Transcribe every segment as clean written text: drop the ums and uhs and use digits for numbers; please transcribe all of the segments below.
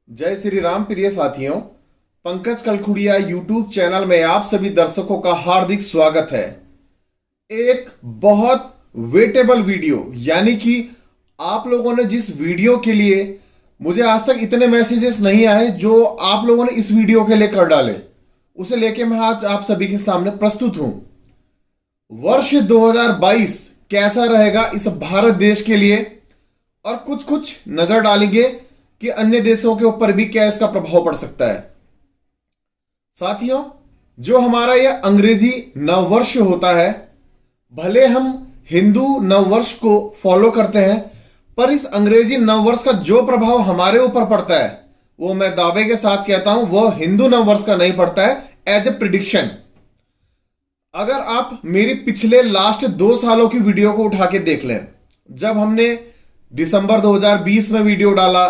जय श्री राम प्रिय साथियों। पंकज कलखुड़िया यूट्यूब चैनल में आप सभी दर्शकों का हार्दिक स्वागत है। एक बहुत वेटेबल वीडियो, यानी कि आप लोगों ने जिस वीडियो के लिए मुझे आज तक इतने मैसेजेस नहीं आए जो आप लोगों ने इस वीडियो के लिए कर डाले, उसे लेके मैं आज आप सभी के सामने प्रस्तुत हूं। वर्ष 2022 कैसा रहेगा इस भारत देश के लिए, और कुछ कुछ नजर डालेंगे कि अन्य देशों के ऊपर भी क्या इसका प्रभाव पड़ सकता है। साथियों, जो हमारा यह अंग्रेजी नववर्ष होता है, भले हम हिंदू नववर्ष को फॉलो करते हैं, पर इस अंग्रेजी नववर्ष का जो प्रभाव हमारे ऊपर पड़ता है वो मैं दावे के साथ कहता हूं वह हिंदू नववर्ष का नहीं पड़ता है। एज ए प्रिडिक्शन, अगर आप मेरी पिछले लास्ट 2 सालों की वीडियो को उठा के देख लें, जब हमने दिसंबर 2020 में वीडियो डाला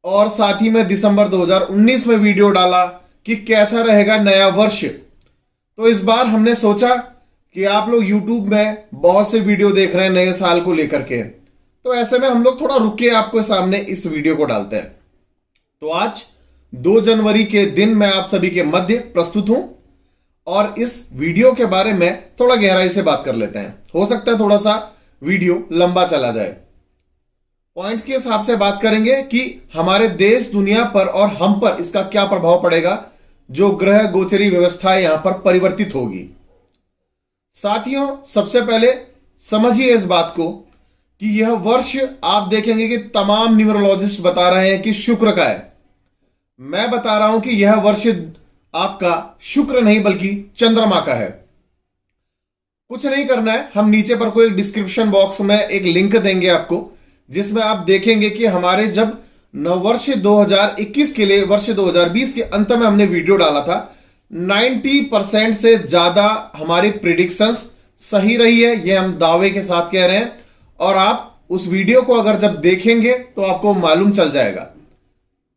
और साथ ही में दिसंबर 2019 में वीडियो डाला कि कैसा रहेगा नया वर्ष, तो इस बार हमने सोचा कि आप लोग YouTube में बहुत से वीडियो देख रहे हैं नए साल को लेकर के, तो ऐसे में हम लोग थोड़ा रुक के आपके सामने इस वीडियो को डालते हैं। तो आज 2 जनवरी के दिन मैं आप सभी के मध्य प्रस्तुत हूं और इस वीडियो के बारे में थोड़ा गहराई से बात कर लेते हैं। हो सकता है थोड़ा सा वीडियो लंबा चला जाए। पॉइंट के हिसाब से बात करेंगे कि हमारे देश, दुनिया पर और हम पर इसका क्या प्रभाव पड़ेगा, जो ग्रह गोचरी व्यवस्था यहां पर परिवर्तित होगी। साथियों, सबसे पहले समझिए इस बात को कि यह वर्ष आप देखेंगे कि तमाम न्यूमरोलॉजिस्ट बता रहे हैं कि शुक्र का है। मैं बता रहा हूं कि यह वर्ष आपका शुक्र नहीं बल्कि चंद्रमा का है। कुछ नहीं करना है, हम नीचे पर कोई डिस्क्रिप्शन बॉक्स में एक लिंक देंगे आपको, जिसमें आप देखेंगे कि हमारे जब नववर्ष 2021 के लिए वर्ष 2020 के अंत में हमने वीडियो डाला था, 90% से ज्यादा हमारी प्रिडिक्शंस सही रही है, यह हम दावे के साथ कह रहे हैं। और आप उस वीडियो को अगर जब देखेंगे तो आपको मालूम चल जाएगा।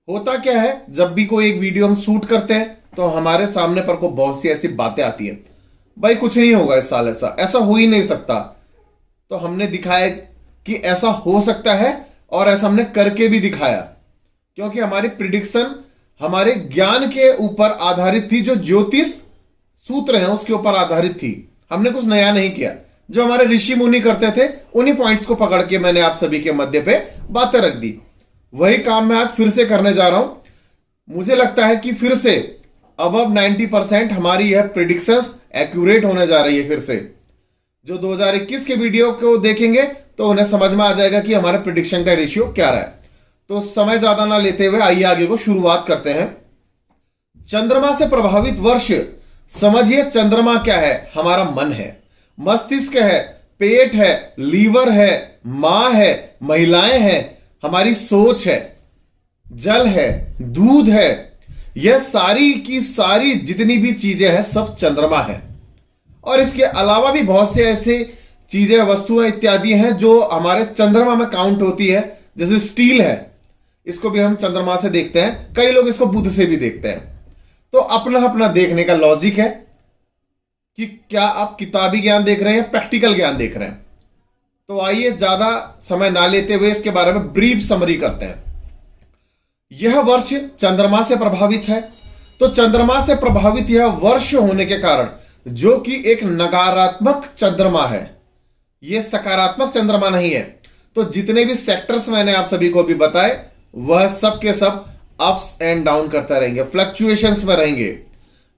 होता क्या है, जब भी कोई एक वीडियो हम शूट करते हैं तो हमारे सामने पर को बहुत सी ऐसी बातें आती हैं, भाई कुछ नहीं होगा इस साल, ऐसा हो ही नहीं सकता। तो हमने दिखाया कि ऐसा हो सकता है और ऐसा हमने करके भी दिखाया, क्योंकि हमारी प्रिडिक्शन हमारे ज्ञान के ऊपर आधारित थी, जो ज्योतिष सूत्र हैं उसके ऊपर आधारित थी। हमने कुछ नया नहीं किया, जो हमारे ऋषि मुनि करते थे उन्हीं पॉइंट्स को पकड़ के मैंने आप सभी के मध्य पे बातें रख दी। वही काम मैं आज फिर से करने जा रहा हूं। मुझे लगता है कि फिर से अबव 90% हमारी यह प्रिडिक्शंस एक्यूरेट होने जा रही है। फिर से जो 2021 के वीडियो को देखेंगे तो उन्हें समझ में आ जाएगा कि हमारे प्रिडिक्शन का रेशियो क्या रहा है। तो समय ज्यादा ना लेते हुए आइए आगे को शुरुआत करते हैं। चंद्रमा से प्रभावित वर्ष, समझिए चंद्रमा क्या है, हमारा मन है, मस्तिष्क है, पेट है, लीवर है, मां है, महिलाएं हैं, हमारी सोच है, जल है, दूध है, यह सारी की सारी जितनी भी चीजें हैं सब चंद्रमा है। और इसके अलावा भी बहुत से ऐसे चीजें, वस्तुएं इत्यादि हैं जो हमारे चंद्रमा में काउंट होती है। जैसे स्टील है, इसको भी हम चंद्रमा से देखते हैं, कई लोग इसको बुध से भी देखते हैं। तो अपना अपना देखने का लॉजिक है कि क्या आप किताबी ज्ञान देख रहे हैं, प्रैक्टिकल ज्ञान देख रहे हैं। तो आइए ज्यादा समय ना लेते हुए इसके बारे में ब्रीफ समरी करते हैं। यह वर्ष चंद्रमा से प्रभावित है, तो चंद्रमा से प्रभावित यह वर्ष होने के कारण, जो कि एक नकारात्मक चंद्रमा है, यह सकारात्मक चंद्रमा नहीं है, तो जितने भी सेक्टर्स मैंने आप सभी को भी बताए वह सब के सब अप्स एंड डाउन करते रहेंगे, फ्लक्चुएशंस में रहेंगे।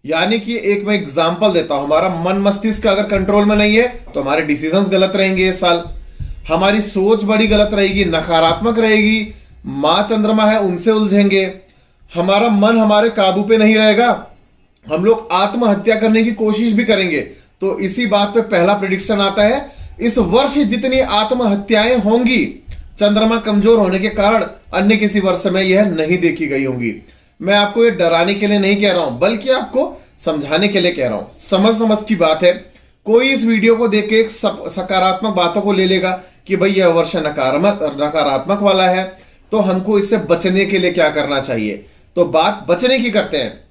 यानी कि एक मैं एग्जांपल देता हूं, हमारा मन मस्तिष्क अगर कंट्रोल में नहीं है तो हमारे डिसीजंस गलत रहेंगे इस साल, हमारी सोच बड़ी गलत रहेगी, नकारात्मक रहेगी, मां चंद्रमा है उनसे उलझेंगे, हमारा मन हमारे काबू पे नहीं रहेगा, हम लोग आत्महत्या करने की कोशिश भी करेंगे। तो इसी बात पे पहला प्रेडिक्शन आता है, इस वर्ष जितनी आत्महत्याएं होंगी चंद्रमा कमजोर होने के कारण, अन्य किसी वर्ष में यह नहीं देखी गई होंगी। मैं आपको ये डराने के लिए नहीं कह रहा हूं, बल्कि आपको समझाने के लिए कह रहा हूं। समझ की बात है। कोई इस वीडियो को देख के एक सकारात्मक बातों को ले लेगा कि भाई यह वर्ष नकारात्मक वाला है, तो हमको इससे बचने के लिए क्या करना चाहिए। तो बात बचने की करते हैं।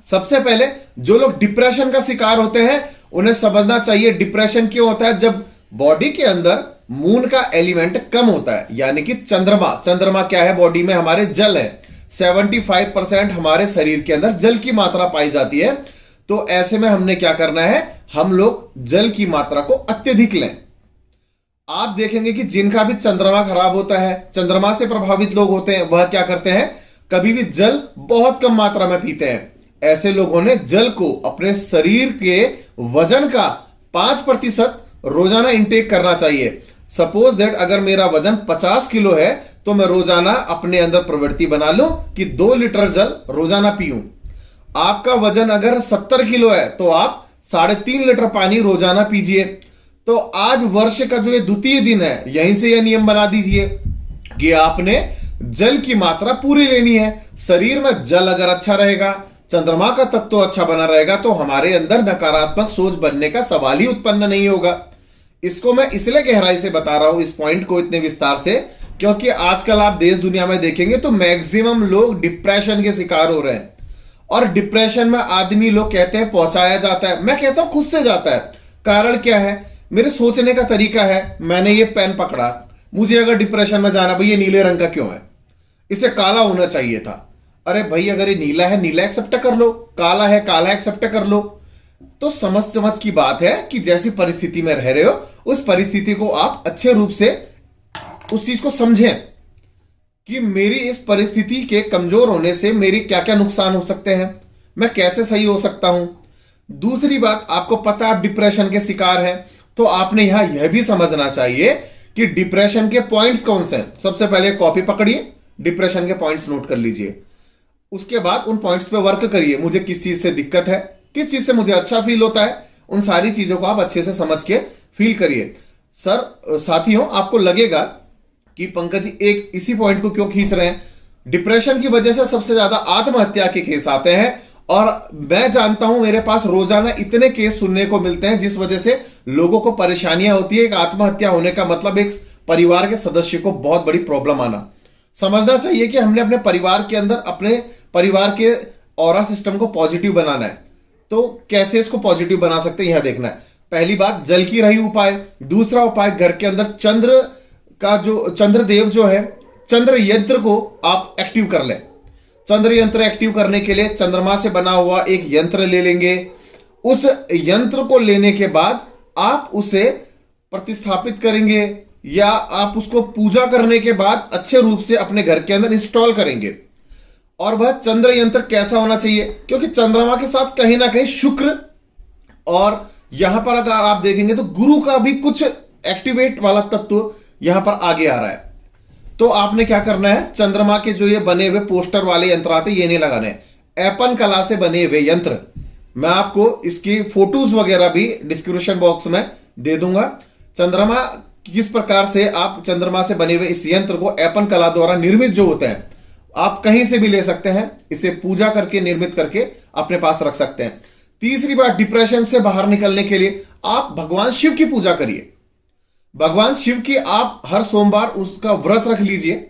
सबसे पहले जो लोग डिप्रेशन का शिकार होते हैं उन्हें समझना चाहिए डिप्रेशन क्यों होता है। जब बॉडी के अंदर मून का एलिमेंट कम होता है, यानी कि चंद्रमा क्या है बॉडी में, हमारे जल है। 75% हमारे शरीर के अंदर जल की मात्रा पाई जाती है। तो ऐसे में हमने क्या करना है, हम लोग जल की मात्रा को अत्यधिक लें। आप देखेंगे कि जिनका भी चंद्रमा खराब होता है, चंद्रमा से प्रभावित लोग होते हैं, वह क्या करते हैं, कभी भी जल बहुत कम मात्रा में पीते हैं। ऐसे लोगों ने जल को अपने शरीर के वजन का 5% रोजाना इंटेक करना चाहिए। सपोज दैट अगर मेरा वजन 50 किलो है तो मैं रोजाना अपने अंदर प्रवृत्ति बना लूं कि 2 लीटर जल रोजाना पीऊं। आपका वजन अगर 70 किलो है तो आप 3.5 लीटर पानी रोजाना पीजिए। तो आज वर्ष का जो ये द्वितीय दिन है, यहीं से यह नियम बना दीजिए कि आपने जल की मात्रा पूरी लेनी है। शरीर में जल अगर अच्छा रहेगा, चंद्रमा का तत्व अच्छा बना रहेगा, तो हमारे अंदर नकारात्मक सोच बनने का सवाल ही उत्पन्न नहीं होगा। इसको मैं इसलिए गहराई से बता रहा हूं, इस पॉइंट को इतने विस्तार से, क्योंकि आजकल आप देश दुनिया में देखेंगे तो मैक्सिमम लोग डिप्रेशन के शिकार हो रहे हैं। और डिप्रेशन में आदमी लोग कहते हैं पहुंचाया जाता है, मैं कहता हूं खुद से जाता है। कारण क्या है, मेरे सोचने का तरीका है। मैंने ये पेन पकड़ा, मुझे अगर डिप्रेशन में जाना, भाई ये नीले रंग का क्यों है, इसे काला होना चाहिए था। अरे भाई अगर ये नीला है, नीला एक्सेप्ट कर लो, काला है, काला एक्सेप्ट कर लो। तो समझ की बात है कि जैसी परिस्थिति में रह रहे हो, उस परिस्थिति को आप अच्छे रूप से उस चीज को समझें कि मेरी इस परिस्थिति के कमजोर होने से मेरी क्या क्या नुकसान हो सकते हैं, मैं कैसे सही हो सकता हूं। दूसरी बात, आपको पता है आप डिप्रेशन के शिकार हैं, तो आपने यहां यह भी समझना चाहिए कि डिप्रेशन के पॉइंट्स कौन से हैं। सबसे पहले कॉपी पकड़िए, डिप्रेशन के पॉइंट्स नोट कर लीजिए। उसके बाद उन पॉइंट्स पे वर्क करिए। मुझे किस चीज से दिक्कत है, किस चीज से मुझे अच्छा फील होता है, उन सारी चीजों को आप अच्छे से समझ के फील करिए। साथियों, आपको लगेगा कि पंकज जी एक इसी पॉइंट को क्यों खींच रहे हैं। डिप्रेशन की वजह से सबसे ज्यादा आत्महत्या के केस आते हैं, और मैं जानता हूं मेरे पास रोजाना इतने केस सुनने को मिलते हैं जिस वजह से लोगों को परेशानियां होती है। एक आत्महत्या होने का मतलब एक परिवार के सदस्य को बहुत बड़ी प्रॉब्लम आना। समझना चाहिए कि हमने अपने परिवार के अंदर अपने परिवार के ऑरा सिस्टम को पॉजिटिव बनाना है। तो कैसे इसको पॉजिटिव बना सकते हैं, यह देखना है। पहली बात, जल की रही उपाय। दूसरा उपाय, घर के अंदर चंद्रदेव जो है, चंद्र यंत्र को आप एक्टिव कर लें। चंद्र यंत्र एक्टिव करने के लिए चंद्रमा से बना हुआ एक यंत्र ले लेंगे। उस यंत्र को लेने के बाद आप उसे प्रतिस्थापित करेंगे, या आप उसको पूजा करने के बाद अच्छे रूप से अपने घर के अंदर इंस्टॉल करेंगे। और वह चंद्र यंत्र कैसा होना चाहिए, क्योंकि चंद्रमा के साथ कहीं ना कहीं शुक्र, और यहां पर अगर आप देखेंगे तो गुरु का भी कुछ एक्टिवेट वाला तत्व यहां पर आगे आ रहा है। तो आपने क्या करना है, चंद्रमा के जो ये बने हुए पोस्टर वाले यंत्र आते हैं, ये नहीं लगाने। एपन कला से बने हुए यंत्र, मैं आपको इसकी फोटोज वगैरह भी डिस्क्रिप्शन बॉक्स में दे दूंगा। चंद्रमा किस प्रकार से आप चंद्रमा से बने हुए इस यंत्र को एपन कला द्वारा निर्मित जो होते हैं, आप कहीं से भी ले सकते हैं। इसे पूजा करके निर्मित करके अपने पास रख सकते हैं। तीसरी बात, डिप्रेशन से बाहर निकलने के लिए आप भगवान शिव की पूजा करिए। भगवान शिव की आप हर सोमवार उसका व्रत रख लीजिए।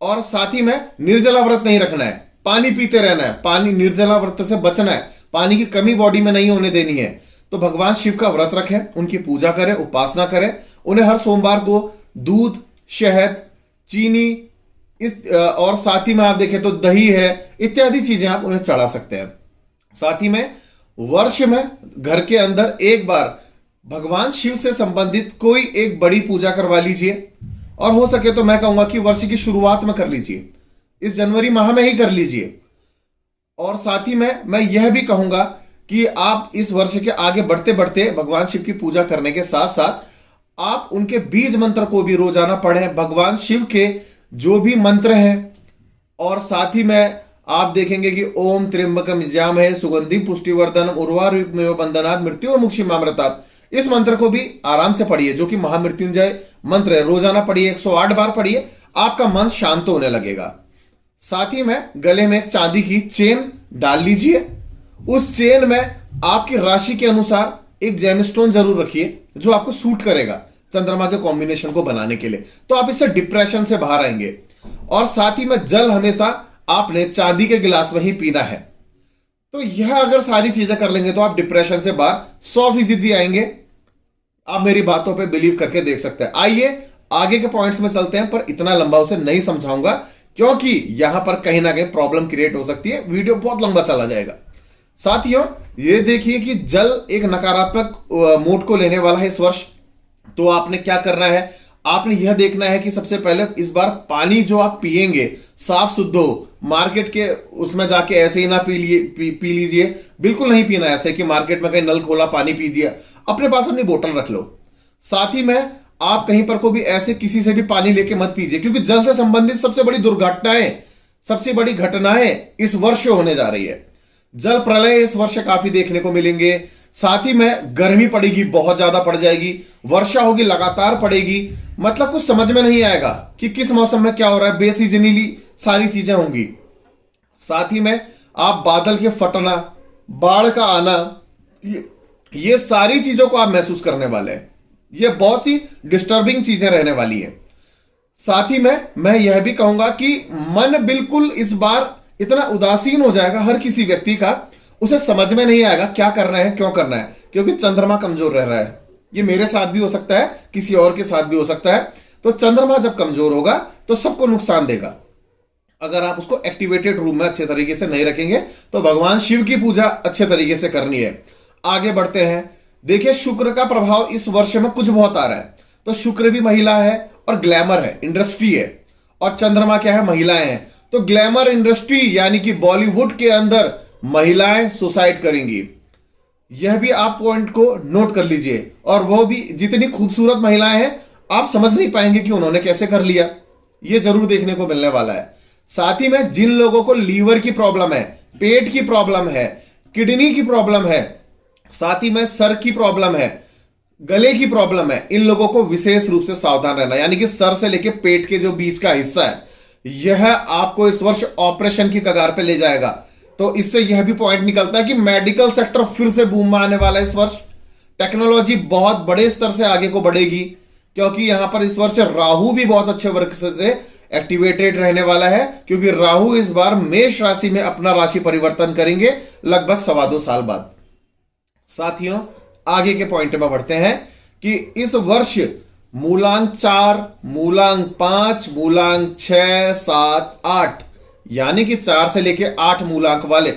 और साथ ही में निर्जला व्रत नहीं रखना है, पानी पीते रहना है। पानी, निर्जला व्रत से बचना है, पानी की कमी बॉडी में नहीं होने देनी है। तो भगवान शिव का व्रत रखें, उनकी पूजा करें, उपासना करें। उन्हें हर सोमवार को दूध, शहद, चीनी, और साथ ही में आप देखें तो दही है, इत्यादि चीजें आप उन्हें चढ़ा सकते हैं। साथ ही में वर्ष में घर के अंदर एक बार भगवान शिव से संबंधित कोई एक बड़ी पूजा करवा लीजिए। और हो सके तो मैं कहूंगा कि वर्ष की शुरुआत में कर लीजिए, इस जनवरी माह में ही कर लीजिए। और साथ ही में मैं यह भी कहूंगा कि आप इस वर्ष के आगे बढ़ते बढ़ते भगवान शिव की पूजा करने के साथ साथ आप उनके बीज मंत्र को भी रोजाना पढ़ें, भगवान शिव के जो भी मंत्र हैं। और साथ ही में आप देखेंगे कि ओम त्र्यंबकम यजामहे सुगंधिम पुष्टिवर्धनम उर्वारुकमेव बंधनात् मृत्योर्मुक्षीमामृतात्, इस मंत्र को भी आराम से पढ़िए, जो कि महामृत्युंजय मंत्र है। रोजाना पढ़िए, 108 बार पढ़िए, आपका मन शांत होने लगेगा। साथ ही में गले में एक चांदी की चेन डाल लीजिए। उस चेन में आपकी राशि के अनुसार एक जेमस्टोन जरूर रखिए जो आपको सूट करेगा चंद्रमा के कॉम्बिनेशन को बनाने के लिए। तो आप इससे डिप्रेशन से बाहर आएंगे। और साथ ही में जल हमेशा आपने चांदी के गिलास में ही पीना है। तो यह अगर सारी चीजें कर लेंगे तो आप डिप्रेशन से बाहर 100% आएंगे। आप मेरी बातों पे बिलीव करके देख सकते हैं। आइए आगे के पॉइंट्स में चलते हैं, पर इतना लंबा उसे नहीं समझाऊंगा क्योंकि यहां पर कहीं ना कहीं प्रॉब्लम क्रिएट हो सकती है। वीडियो बहुत लंबा चला जाएगा। साथियों, ये देखिए कि जल एक नकारात्मक मोड को लेने वाला है इस वर्ष। तो आपने क्या करना है, आपने यह देखना है कि सबसे पहले इस बार पानी जो आप पिएंगे साफ शुद्ध हो। मार्केट के उसमें जाके ऐसे ही ना पी लीजिए, बिल्कुल नहीं पीना ऐसे कि मार्केट में कहीं नल खोला पानी पीजिए। अपने पास अपनी बोतल रख लो। साथ ही में आप कहीं पर को भी ऐसे किसी से भी पानी लेके मत पीजिए, क्योंकि जल से संबंधित सबसे बड़ी दुर्घटनाएं, सबसे बड़ी घटनाएं इस वर्ष होने जा रही है। जल प्रलय इस वर्ष काफी देखने को मिलेंगे। साथ ही में गर्मी पड़ेगी, बहुत ज्यादा पड़ जाएगी। वर्षा होगी, लगातार पड़ेगी। मतलब कुछ समझ में नहीं आएगा कि किस मौसम में क्या हो रहा है। बेसीजनली सारी चीजें होंगी। साथ ही में आप बादल के फटना, बाढ़ का आना, ये सारी चीजों को आप महसूस करने वाले हैं। ये बहुत सी डिस्टर्बिंग चीजें रहने वाली है। साथ ही में मैं यह भी कहूंगा कि मन बिल्कुल इस बार इतना उदासीन हो जाएगा हर किसी व्यक्ति का, उसे समझ में नहीं आएगा क्या करना है, क्यों करना है, क्योंकि चंद्रमा कमजोर रह रहा है। ये मेरे साथ भी हो सकता है, किसी और के साथ भी हो सकता है। तो चंद्रमा जब कमजोर होगा तो सबको नुकसान देगा। अगर आप उसको एक्टिवेटेड रूम में अच्छे तरीके से नहीं रखेंगे तो भगवान शिव की पूजा अच्छे तरीके से करनी है। आगे बढ़ते हैं। देखिए, शुक्र का प्रभाव इस वर्ष में कुछ बहुत आ रहा है। तो शुक्र भी महिला है और ग्लैमर है, इंडस्ट्री है। और चंद्रमा क्या है, महिलाएं हैं। तो ग्लैमर इंडस्ट्री यानी कि बॉलीवुड के अंदर महिलाएं सुसाइड करेंगी। यह भी आप पॉइंट को नोट कर लीजिए। और वो भी जितनी खूबसूरत महिलाएं हैं, आप समझ नहीं पाएंगे कि उन्होंने कैसे कर लिया। यह जरूर देखने को मिलने वाला है। साथ ही में जिन लोगों को लीवर की प्रॉब्लम है, पेट की प्रॉब्लम है, किडनी की प्रॉब्लम है, साथ ही में सर की प्रॉब्लम है, गले की प्रॉब्लम है, इन लोगों को विशेष रूप से सावधान रहना। यानी कि सर से लेकर पेट के जो बीच का हिस्सा है, यह आपको इस वर्ष ऑपरेशन की कगार पे ले जाएगा। तो इससे यह भी पॉइंट निकलता है कि मेडिकल सेक्टर फिर से बूम में आने वाला है इस वर्ष। टेक्नोलॉजी बहुत बड़े स्तर से आगे को बढ़ेगी, क्योंकि यहां पर इस वर्ष राहु भी बहुत अच्छे वर्ग से एक्टिवेटेड रहने वाला है, क्योंकि राहु इस बार मेष राशि में अपना राशि परिवर्तन करेंगे लगभग 2.25 साल बाद। साथियों, आगे के पॉइंट में बढ़ते हैं कि इस वर्ष मूलांक 4, मूलांक 5, मूलांक 6, 7, 8 यानी कि 4 से लेके 8 मूलांक वाले।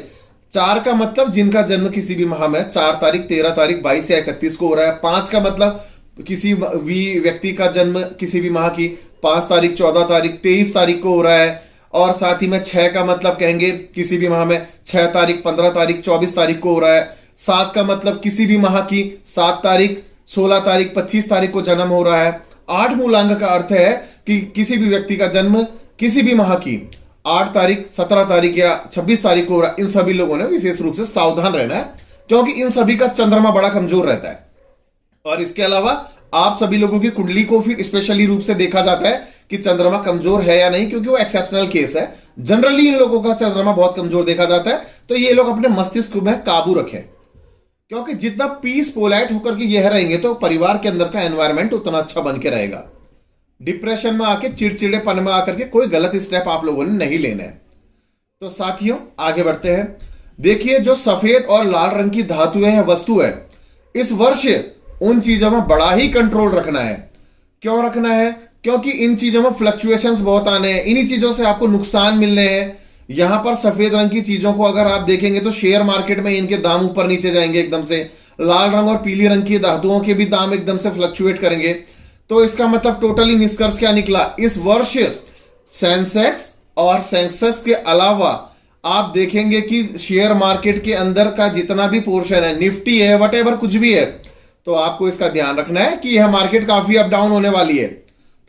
4 का मतलब जिनका जन्म किसी भी माह में 4 तारीख, 13 तारीख, 22 या 31 को हो रहा है। 5 का मतलब किसी भी व्यक्ति का जन्म किसी भी माह की 5 तारीख, 14 तारीख, 23 तारीख को हो रहा है। और साथ ही में 6 का मतलब कहेंगे किसी भी माह में 6 तारीख, 15 तारीख, 24 तारीख को हो रहा है। 7 का मतलब किसी भी माह की 7 तारीख, 16 तारीख, 25 तारीख को जन्म हो रहा है। 8 मूलांक का अर्थ है कि किसी भी व्यक्ति का जन्म किसी भी माह की 8 तारीख, 17 तारीख या 26 तारीख को हो रहा है। इन सभी लोगों ने विशेष रूप से सावधान रहना है, क्योंकि इन सभी का चंद्रमा बड़ा कमजोर रहता है। और इसके अलावा आप सभी लोगों की कुंडली को फिर स्पेशली रूप से देखा जाता है कि चंद्रमा कमजोर है या नहीं, क्योंकि वो एक्सेप्शनल केस है। जनरली इन लोगों का चंद्रमा बहुत कमजोर देखा जाता है। तो ये लोग अपने मस्तिष्क में काबू रखें, क्योंकि जितना पीस पोलाइट होकर के यह रहेंगे तो परिवार के अंदर का एनवायरमेंट उतना अच्छा बन के रहेगा। डिप्रेशन में आके, चिड़चिड़ेपन में आकर के कोई गलत स्टेप आप लोगों ने नहीं लेना है। तो साथियों, आगे बढ़ते हैं। देखिए, जो सफेद और लाल रंग की धातुएं हैं, वस्तु है, इस वर्ष उन चीजों में बड़ा ही कंट्रोल रखना है। क्यों रखना है? क्योंकि इन चीजों में फ्लक्चुएशंस बहुत आने हैं। इन्हीं चीजों से आपको नुकसान मिलने हैं। यहां पर सफेद रंग की चीजों को अगर आप देखेंगे तो शेयर मार्केट में इनके दाम ऊपर नीचे जाएंगे एकदम से। लाल रंग और पीली रंग की धातुओं के भी दाम एकदम से फ्लक्चुएट करेंगे। तो इसका मतलब टोटली निष्कर्ष क्या निकला? इस वर्ष सेंसेक्स और सेंसेक्स के अलावा आप देखेंगे कि शेयर मार्केट के अंदर का जितना भी पोर्शन है, निफ्टी है, वटेवर कुछ भी है, तो आपको इसका ध्यान रखना है कि यह मार्केट काफी अप डाउन होने वाली है।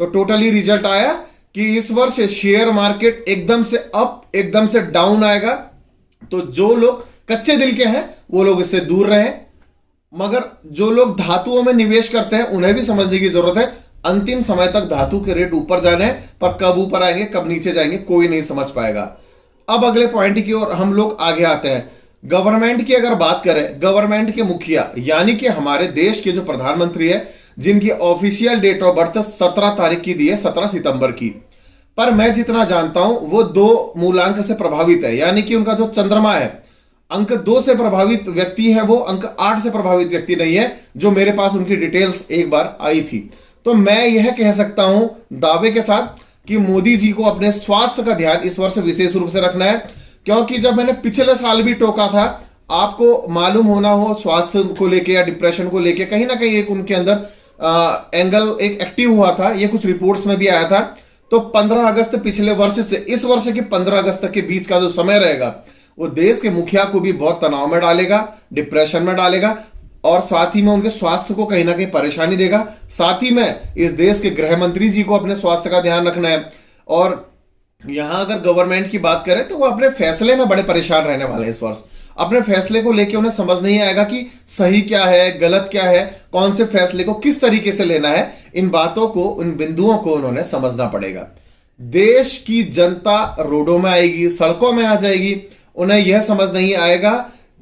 तो टोटली रिजल्ट आया कि इस वर्ष शेयर मार्केट एकदम से अप, एकदम से डाउन आएगा। तो जो लोग कच्चे दिल के हैं वो लोग इससे दूर रहें, मगर जो लोग धातुओं में निवेश करते हैं उन्हें भी समझने की जरूरत है। अंतिम समय तक धातु के रेट ऊपर जाने हैं, पर कब ऊपर आएंगे कब नीचे जाएंगे कोई नहीं समझ पाएगा। अब अगले पॉइंट की ओर हम लोग आगे आते हैं। गवर्नमेंट की अगर बात करें, गवर्नमेंट के मुखिया यानी कि हमारे देश के जो प्रधानमंत्री है, जिनकी ऑफिशियल डेट ऑफ बर्थ 17 तारीख की दी है, 17 सितंबर की, पर मैं जितना जानता हूं वो 2 मूलांक से प्रभावित है। यानी कि उनका जो चंद्रमा है अंक 2 से प्रभावित व्यक्ति है, वो अंक 8 से प्रभावित व्यक्ति नहीं है, जो मेरे पास उनकी डिटेल्स एक बार आई थी। तो मैं यह कह सकता हूं दावे के साथ कि मोदी जी को अपने स्वास्थ्य का ध्यान इस वर्ष विशेष रूप से रखना है, क्योंकि जब मैंने पिछले साल भी टोका था, आपको मालूम होना हो स्वास्थ्य को लेके या डिप्रेशन को लेके कहीं ना कहीं एक उनके अंदर एंगल एक एक्टिव हुआ था, ये कुछ रिपोर्ट्स में भी आया था। तो 15 अगस्त पिछले वर्ष से इस वर्ष के 15 अगस्त तक के बीच का जो समय रहेगा वो देश के मुखिया को भी बहुत तनाव में डालेगा, डिप्रेशन में डालेगा, और साथ ही में उनके स्वास्थ्य को कहीं ना कहीं परेशानी देगा। साथ ही में इस देश के गृह मंत्री जी को अपने स्वास्थ्य का ध्यान रखना है। और यहां अगर गवर्नमेंट की बात करें तो वो अपने फैसले में बड़े परेशान रहने वाले हैं इस वर्ष। अपने फैसले को लेकर उन्हें समझ नहीं आएगा कि सही क्या है, गलत क्या है, कौन से फैसले को किस तरीके से लेना है। इन बातों को, इन बिंदुओं को उन्होंने समझना पड़ेगा। देश की जनता रोडों में आएगी, सड़कों में आ जाएगी, उन्हें यह समझ नहीं आएगा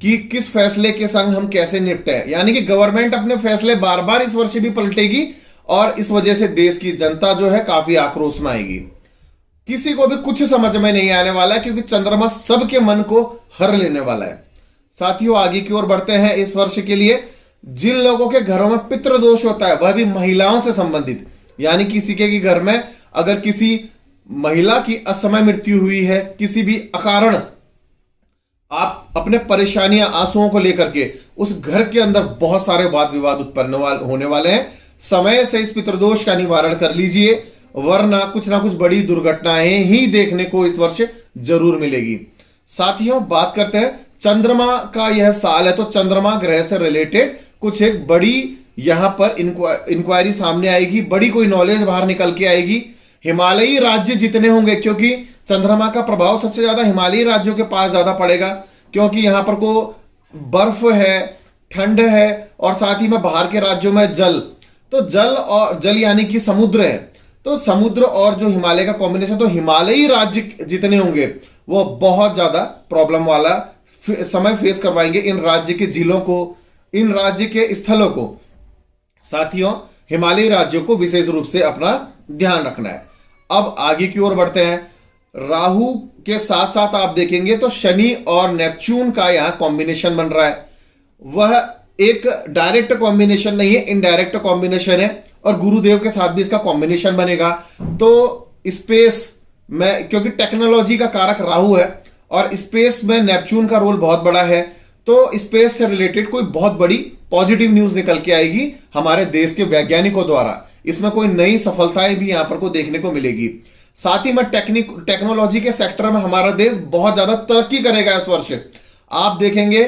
कि किस फैसले के संग हम कैसे निपटे। यानी कि गवर्नमेंट अपने फैसले बार बार इस वर्ष भी पलटेगी और इस वजह से देश की जनता जो है काफी आक्रोश में आएगी। किसी को भी कुछ समझ में नहीं आने वाला है, क्योंकि चंद्रमा सबके मन को हर लेने वाला है। साथियों, आगे की ओर बढ़ते हैं। इस वर्ष के लिए जिन लोगों के घरों में पितृदोष होता है, वह भी महिलाओं से संबंधित, यानी किसी के घर में अगर किसी महिला की असमय मृत्यु हुई है, किसी भी अकारण आप अपने परेशानियां, आंसुओं को लेकर के उस घर के अंदर बहुत सारे वाद विवाद उत्पन्न होने वाले हैं। समय से इस पितृदोष का निवारण कर लीजिए, वरना कुछ ना कुछ बड़ी दुर्घटनाएं ही देखने को इस वर्ष जरूर मिलेगी। साथियों, बात करते हैं चंद्रमा का यह साल है, तो चंद्रमा ग्रह से रिलेटेड कुछ एक बड़ी यहां पर इंक्वायरी सामने आएगी, बड़ी कोई नॉलेज बाहर निकल के आएगी। हिमालयी राज्य जितने होंगे, क्योंकि चंद्रमा का प्रभाव सबसे ज्यादा हिमालयी राज्यों के पास ज्यादा पड़ेगा, क्योंकि यहां पर को बर्फ है, ठंड है, और साथ ही में बाहर के राज्यों में जल, तो जल और जल यानी कि समुद्र है, तो समुद्र और जो हिमालय का कॉम्बिनेशन, तो हिमालयी राज्य जितने होंगे वो बहुत ज्यादा प्रॉब्लम वाला समय फेस करवाएंगे इन राज्य के जिलों को, इन राज्य के स्थलों को। साथियों, हिमालयी राज्यों को विशेष रूप से अपना ध्यान रखना है। अब आगे की ओर बढ़ते हैं। राहु के साथ साथ आप देखेंगे तो शनि और नेपच्यून का यहां कॉम्बिनेशन बन रहा है। वह एक डायरेक्ट कॉम्बिनेशन नहीं है, इनडायरेक्ट कॉम्बिनेशन है, और गुरुदेव के साथ भी इसका कॉम्बिनेशन बनेगा। तो स्पेस में, क्योंकि टेक्नोलॉजी का कारक राहु है और स्पेस में नेपच्यून का रोल बहुत बड़ा है, तो स्पेस से रिलेटेड कोई बहुत बड़ी पॉजिटिव न्यूज निकल के आएगी हमारे देश के वैज्ञानिकों द्वारा। इसमें कोई नई सफलताएं भी यहां पर को देखने को मिलेगी। साथ ही में टेक्नोलॉजी के सेक्टर में हमारा देश बहुत ज्यादा तरक्की करेगा इस वर्ष। आप देखेंगे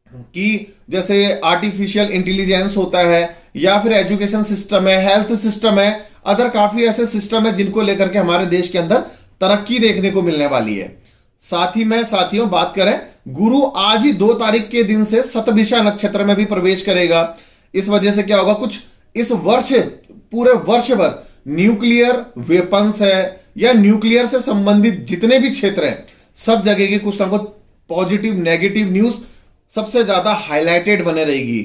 कि जैसे आर्टिफिशियल इंटेलिजेंस होता है, या फिर एजुकेशन सिस्टम है, हेल्थ सिस्टम है, अदर काफी ऐसे सिस्टम है जिनको लेकर के हमारे देश के अंदर तरक्की देखने को मिलने वाली है। साथ ही में साथियों, बात करें, गुरु आज ही 2 तारीख के दिन से शतभिषा नक्षत्र में भी प्रवेश करेगा। इस वजह से क्या होगा, कुछ इस वर्ष पूरे वर्ष भर न्यूक्लियर वेपन्स है या न्यूक्लियर से संबंधित जितने भी क्षेत्र हैं, सब जगह की कुछ ना कुछ पॉजिटिव नेगेटिव न्यूज सबसे ज्यादा हाईलाइटेड बने रहेगी,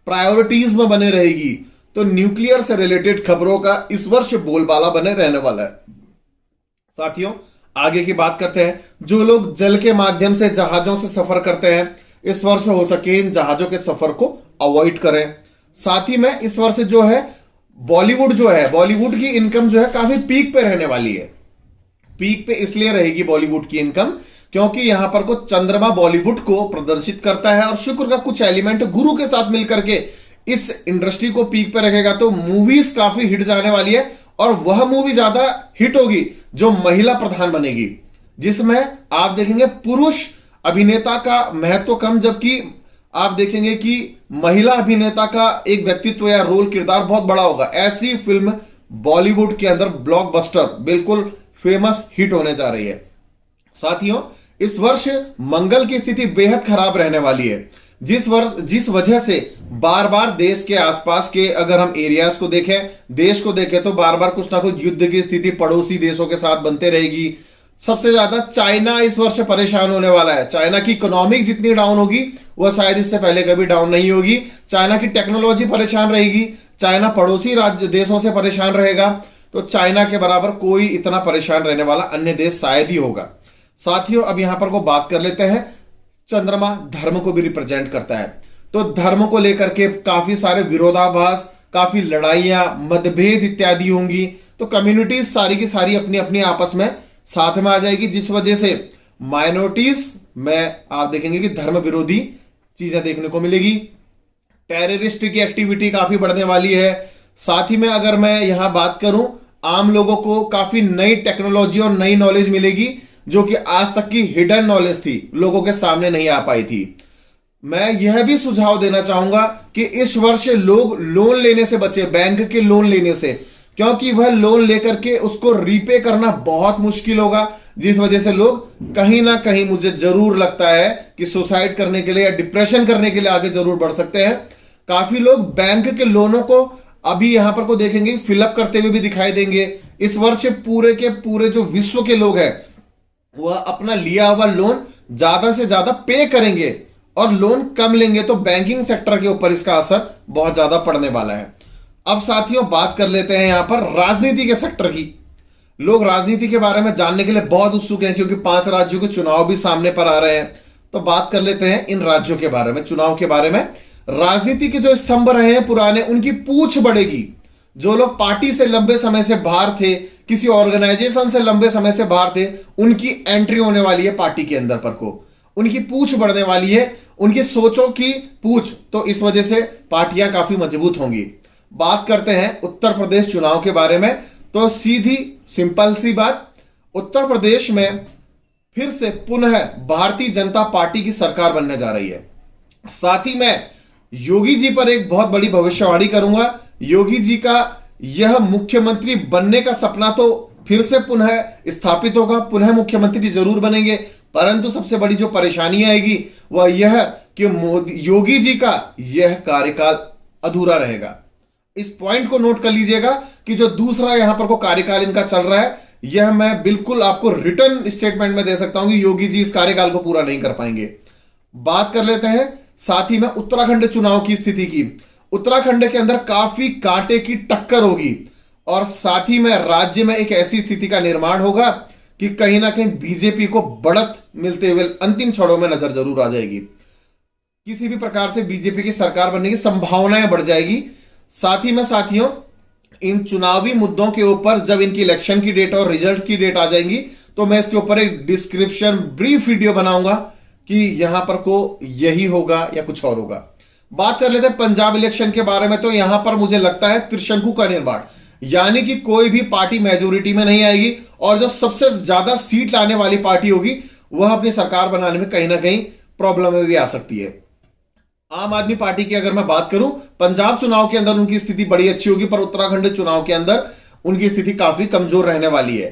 प्रायोरिटीज में बने रहेगी। तो न्यूक्लियर से रिलेटेड खबरों का इस वर्ष बोलबाला बने रहने वाला है। साथियों, आगे की बात करते हैं। जो लोग जल के माध्यम से जहाजों से सफर करते हैं, इस वर्ष हो सके इन जहाजों के सफर को अवॉइड करें। साथ ही में इस वर्ष जो है बॉलीवुड की इनकम जो है काफी पीक पे रहने वाली है। पीक पे इसलिए रहेगी बॉलीवुड की इनकम क्योंकि यहां पर को चंद्रमा बॉलीवुड को प्रदर्शित करता है और शुक्र का कुछ एलिमेंट गुरु के साथ मिलकर के इस इंडस्ट्री को पीक पे रखेगा। तो मूवीज काफी हिट जाने वाली है, और वह मूवी ज्यादा हिट होगी जो महिला प्रधान बनेगी, जिसमें आप देखेंगे पुरुष अभिनेता का महत्व कम, जबकि आप देखेंगे कि महिला अभिनेता का एक व्यक्तित्व या रोल किरदार बहुत बड़ा होगा। ऐसी फिल्म बॉलीवुड के अंदर ब्लॉकबस्टर बिल्कुल फेमस हिट होने जा रही है। साथियों, इस वर्ष मंगल की स्थिति बेहद खराब रहने वाली है, जिस वजह से बार बार देश के आसपास के अगर हम एरियाज को देखें, देश को देखें, तो बार बार कुछ ना कुछ युद्ध की स्थिति पड़ोसी देशों के साथ बनते रहेगी। सबसे ज्यादा चाइना इस वर्ष परेशान होने वाला है। चाइना की इकोनॉमिक जितनी डाउन होगी वह शायद इससे पहले कभी डाउन नहीं होगी। चाइना की टेक्नोलॉजी परेशान रहेगी, चाइना पड़ोसी राज्य देशों से परेशान रहेगा, तो चाइना के बराबर कोई इतना परेशान रहने वाला अन्य देश शायद ही होगा। साथियों, अब यहां पर को बात कर लेते हैं, चंद्रमा धर्म को भी रिप्रेजेंट करता है, तो धर्म को लेकर के काफी सारे विरोधाभास, काफी लड़ाइयां, मतभेद इत्यादि होंगी। तो कम्युनिटीज सारी की सारी अपनी अपनी आपस में साथ में आ जाएगी, जिस वजह से माइनॉरिटीज में आप देखेंगे कि धर्म विरोधी चीजें देखने को मिलेगी। टेररिस्ट की एक्टिविटी काफी बढ़ने वाली है। साथ ही में अगर मैं यहां बात करूं, आम लोगों को काफी नई टेक्नोलॉजी और नई नॉलेज मिलेगी, जो कि आज तक की हिडन नॉलेज थी, लोगों के सामने नहीं आ पाई थी। मैं यह भी सुझाव देना चाहूंगा कि इस वर्ष लोग लोन लेने से बचे, बैंक के लोन लेने से, क्योंकि वह लोन लेकर के उसको रीपे करना बहुत मुश्किल होगा, जिस वजह से लोग कहीं ना कहीं, मुझे जरूर लगता है कि सुसाइड करने के लिए या डिप्रेशन करने के लिए आगे जरूर बढ़ सकते हैं। काफी लोग बैंक के लोनों को अभी यहां पर को देखेंगे फिलअप करते हुए भी दिखाई देंगे। इस वर्ष पूरे के पूरे जो विश्व के लोग हैं वह अपना लिया हुआ लोन ज्यादा से ज्यादा पे करेंगे, और लोन कम लेंगे तो बैंकिंग सेक्टर के ऊपर इसका असर बहुत ज्यादा पड़ने वाला है। अब साथियों बात कर लेते हैं यहां पर राजनीति के सेक्टर की। लोग राजनीति के बारे में जानने के लिए बहुत उत्सुक हैं, क्योंकि 5 राज्यों के चुनाव भी सामने पर आ रहे हैं। तो बात कर लेते हैं इन राज्यों के बारे में, चुनाव के बारे में। राजनीति के जो स्तंभ रहे हैं पुराने, उनकी पूछ बढ़ेगी। जो लोग पार्टी से लंबे समय से बाहर थे, किसी ऑर्गेनाइजेशन से लंबे समय से बाहर थे, उनकी एंट्री होने वाली है पार्टी के अंदर पर को। उनकी पूछ बढ़ने वाली है, उनकी सोचों की पूछ, तो इस वजह से पार्टियां काफी मजबूत होंगी। बात करते हैं उत्तर प्रदेश चुनाव के बारे में। तो सीधी सिंपल सी बात, उत्तर प्रदेश में फिर से पुनः भारतीय जनता पार्टी की सरकार बनने जा रही है। साथ ही मैं योगी जी पर एक बहुत बड़ी भविष्यवाणी करूंगा। योगी जी का यह मुख्यमंत्री बनने का सपना तो फिर से पुनः स्थापित होगा, पुनः मुख्यमंत्री जरूर बनेंगे, परंतु सबसे बड़ी जो परेशानी आएगी वह यह कि योगी जी का यह कार्यकाल अधूरा रहेगा। इस पॉइंट को नोट कर लीजिएगा कि जो दूसरा यहां पर को कार्यकाल इनका चल रहा है, यह मैं बिल्कुल आपको रिटर्न स्टेटमेंट में दे सकता हूं कि योगी जी इस कार्यकाल को पूरा नहीं कर पाएंगे। बात कर लेते हैं साथ ही में उत्तराखंड चुनाव की स्थिति की। उत्तराखंड के अंदर काफी कांटे की टक्कर होगी, और साथ ही में राज्य में एक ऐसी स्थिति का निर्माण होगा कि कहीं ना कहीं बीजेपी को बढ़त मिलते हुए अंतिम क्षणों में नजर जरूर आ जाएगी। किसी भी प्रकार से बीजेपी की सरकार बनने की संभावनाएं बढ़ जाएगी। साथ ही में साथियों, इन चुनावी मुद्दों के ऊपर जब इनकी इलेक्शन की डेट और रिजल्ट की डेट आ जाएंगी, तो मैं इसके ऊपर एक डिस्क्रिप्शन ब्रीफ वीडियो बनाऊंगा कि यहां पर को यही होगा या कुछ और होगा। बात कर लेते हैं पंजाब इलेक्शन के बारे में। तो यहां पर मुझे लगता है त्रिशंकु का निर्माण, यानी कि कोई भी पार्टी मेजोरिटी में नहीं आएगी, और जो सबसे ज्यादा सीट लाने वाली पार्टी होगी वह अपनी सरकार बनाने में कहीं ना कहीं प्रॉब्लम में भी आ सकती है। आम आदमी पार्टी की अगर मैं बात करूं, पंजाब चुनाव के अंदर उनकी स्थिति बड़ी अच्छी होगी, पर उत्तराखंड चुनाव के अंदर उनकी स्थिति काफी कमजोर रहने वाली है।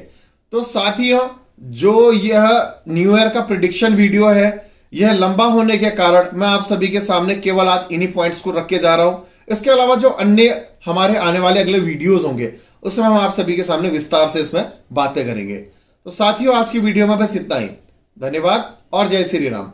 तो साथियों, जो यह न्यू ईयर का प्रिडिक्शन वीडियो है, यह लंबा होने के कारण मैं आप सभी के सामने केवल आज इन्हीं पॉइंट्स को रख के जा रहा हूं। इसके अलावा जो अन्य हमारे आने वाले अगले वीडियोस होंगे, उसमें हम आप सभी के सामने विस्तार से इसमें बातें करेंगे। तो साथियों, आज की वीडियो में बस इतना ही। धन्यवाद और जय श्री राम।